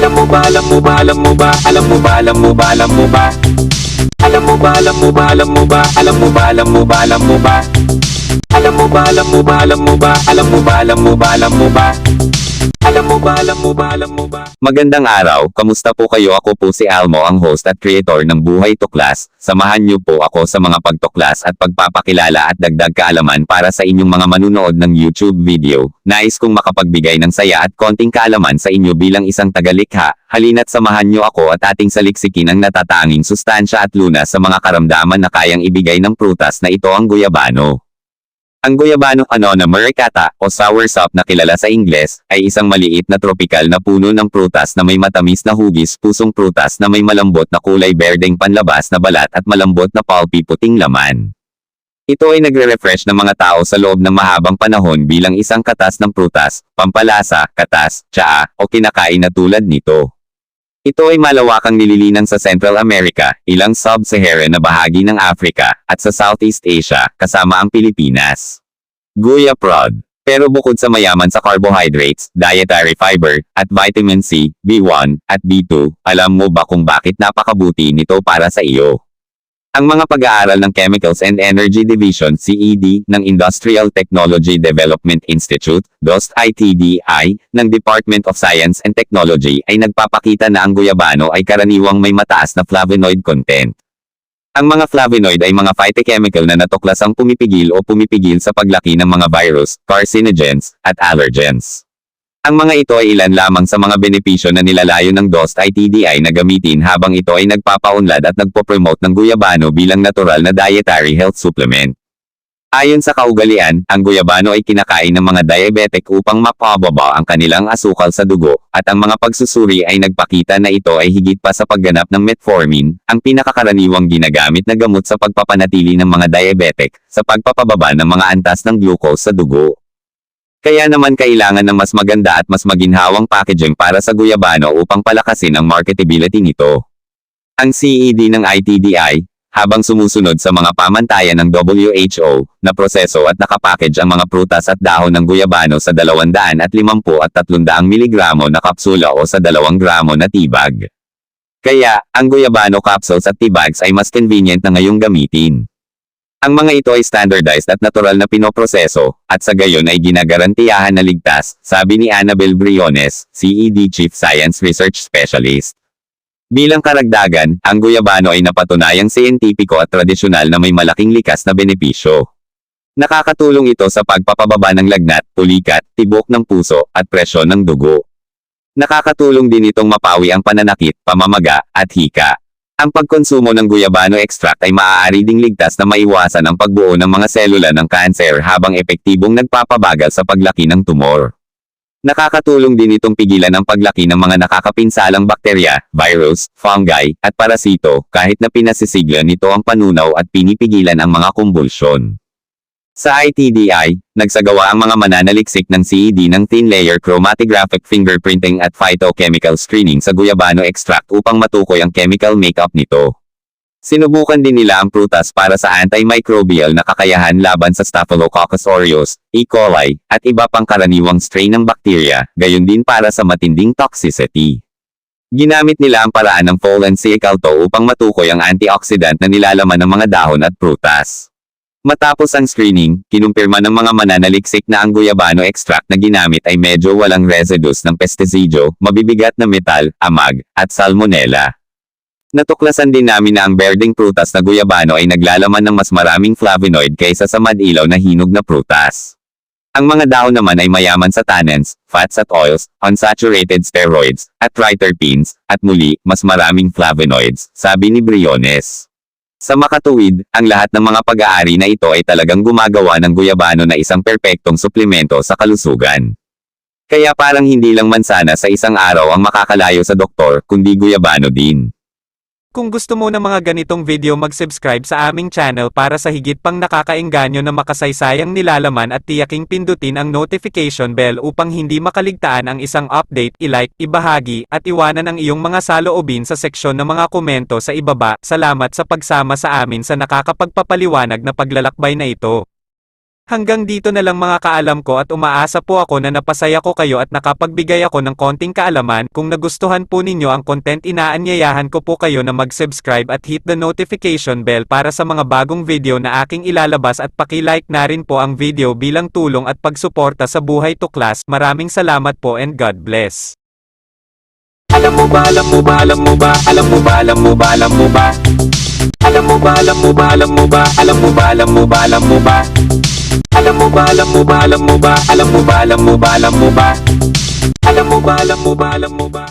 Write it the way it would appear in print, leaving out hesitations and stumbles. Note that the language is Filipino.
Alam mo ba, alam mo ba, alam mo ba, alam mo ba, alam mo ba, alam mo ba? Alam mo ba, alam mo ba, alam mo ba, alam mo ba, alam mo ba, alam mo ba? Alam mo ba, alam mo ba, alam mo ba, alam mo ba, alam mo ba, alam mo ba? Alam mo ba, alam mo ba, alam mo ba? Magandang araw, kamusta po kayo? Ako po si Almo, ang host at creator ng Buhay Tuklas. Samahan niyo po ako sa mga pagtuklas at pagpapakilala at dagdag kaalaman para sa inyong mga manunood ng YouTube video. Nais kong makapagbigay ng saya at konting kaalaman sa inyo bilang isang tagalikha. Halina't samahan niyo ako at ating saliksikin ang natatanging sustansya at lunas sa mga karamdaman na kayang ibigay ng prutas na ito, ang guyabano. Ang guyabano na maricata o soursop na kilala sa Ingles, ay isang maliit na tropikal na puno ng prutas na may matamis na hugis, pusong prutas na may malambot na kulay berdeng panlabas na balat at malambot na pulpy puting laman. Ito ay nagre-refresh ng mga tao sa loob ng mahabang panahon bilang isang katas ng prutas, pampalasa, katas, tsaa, o kinakain na tulad nito. Ito ay malawakang nililinang sa Central America, ilang sub-Saharan na bahagi ng Africa, at sa Southeast Asia, kasama ang Pilipinas. Guya prod. Pero bukod sa mayaman sa carbohydrates, dietary fiber, at vitamin C, B1, at B2, alam mo ba kung bakit napakabuti nito para sa iyo? Ang mga pag-aaral ng Chemicals and Energy Division (CED) ng Industrial Technology Development Institute (DOST-ITDI) ng Department of Science and Technology ay nagpapakita na ang guyabano ay karaniwang may mataas na flavonoid content. Ang mga flavonoid ay mga phytochemical na natuklasang pumipigil sa paglaki ng mga virus, carcinogens, at allergens. Ang mga ito ay ilan lamang sa mga benepisyo na nilalayo ng DOST-ITDI na gamitin habang ito ay nagpapaunlad at nagpo-promote ng guyabano bilang natural na dietary health supplement. Ayon sa kaugalian, ang guyabano ay kinakain ng mga diabetic upang mapababa ang kanilang asukal sa dugo, at ang mga pagsusuri ay nagpakita na ito ay higit pa sa pagganap ng metformin, ang pinakakaraniwang ginagamit na gamot sa pagpapanatili ng mga diabetic, sa pagpapababa ng mga antas ng glucose sa dugo. Kaya naman kailangan ng mas maganda at mas maginhawang packaging para sa guyabano upang palakasin ang marketability nito. Ang CED ng ITDI, habang sumusunod sa mga pamantayan ng WHO, na proseso at nakapackage ang mga prutas at dahon ng guyabano sa 250 at 300 mg na kapsula o sa 2 gramo na tibag. Kaya, ang guyabano capsules at tibags ay mas convenient na ngayong gamitin. Ang mga ito ay standardized at natural na pinoproseso, at sa gayon ay ginagarantiyahan na ligtas, sabi ni Annabel Briones, CED Chief Science Research Specialist. Bilang karagdagan, ang guyabano ay napatunayang siyentipiko at tradisyonal na may malaking likas na benepisyo. Nakakatulong ito sa pagpapababa ng lagnat, pulikat, tibok ng puso, at presyon ng dugo. Nakakatulong din itong mapawi ang pananakit, pamamaga, at hika. Ang pagkonsumo ng guyabano extract ay maaari ding ligtas na maiwasan ang pagbuo ng mga selula ng kanser habang epektibong nagpapabagal sa paglaki ng tumor. Nakakatulong din itong pigilan ang paglaki ng mga nakakapinsalang bakterya, virus, fungi, at parasito, kahit na pinasisigla nito ang panunaw at pinipigilan ang mga kumbulsyon. Sa ITDI, nagsagawa ang mga mananaliksik ng CED ng thin layer chromatographic fingerprinting at phytochemical screening sa guyabano extract upang matukoy ang chemical makeup nito. Sinubukan din nila ang prutas para sa antimicrobial na kakayahan laban sa Staphylococcus aureus, E. coli, at iba pang karaniwang strain ng bakterya, gayon din para sa matinding toxicity. Ginamit nila ang paraan ng Follen Cialto upang matukoy ang antioxidant na nilalaman ng mga dahon at prutas. Matapos ang screening, kinumpirma ng mga mananaliksik na ang guyabano extract na ginamit ay medyo walang residues ng pestisidyo, mabibigat na metal, amag, at salmonella. Natuklasan din namin na ang berdeng prutas na guyabano ay naglalaman ng mas maraming flavonoid kaysa sa madilaw na hinog na prutas. Ang mga dahon naman ay mayaman sa tannins, fats at oils, unsaturated steroids, at triterpenes, at muli, mas maraming flavonoids, sabi ni Briones. Sa makatuwid, ang lahat ng mga pag-aari na ito ay talagang gumagawa ng guyabano na isang perpektong suplemento sa kalusugan. Kaya parang hindi lang mansana sa isang araw ang makakalayo sa doktor, kundi guyabano din. Kung gusto mo ng mga ganitong video, mag-subscribe sa aming channel para sa higit pang nakakaengganyo na makasaysayang nilalaman at tiyaking pindutin ang notification bell upang hindi makaligtaan ang isang update, i-like, ibahagi, at iwanan ang iyong mga saloobin sa seksyon ng mga komento sa ibaba. Salamat sa pagsama sa amin sa nakakapagpapaliwanag na paglalakbay na ito. Hanggang dito na lang mga kaalam ko at umaasa po ako na napasaya ko kayo at nakapagbigay ako ng konting kaalaman. Kung nagustuhan po ninyo ang content, inaanyayahan ko po kayo na mag-subscribe at hit the notification bell para sa mga bagong video na aking ilalabas at paki-like na rin po ang video bilang tulong at pagsuporta sa Buhay Tuklas. Maraming salamat po and God bless. Alam mo ba, alam mo ba, alam mo ba, alam mo ba, alam mo ba, alam mo ba? Alam mo ba, alam mo ba, alam mo ba, alam mo ba, alam mo ba, alam mo ba? Alam mo ba, alam mo ba, alam mo ba, alam mo ba, alam mo ba, alam mo ba? Alam mo ba, alam mo ba, alam mo ba?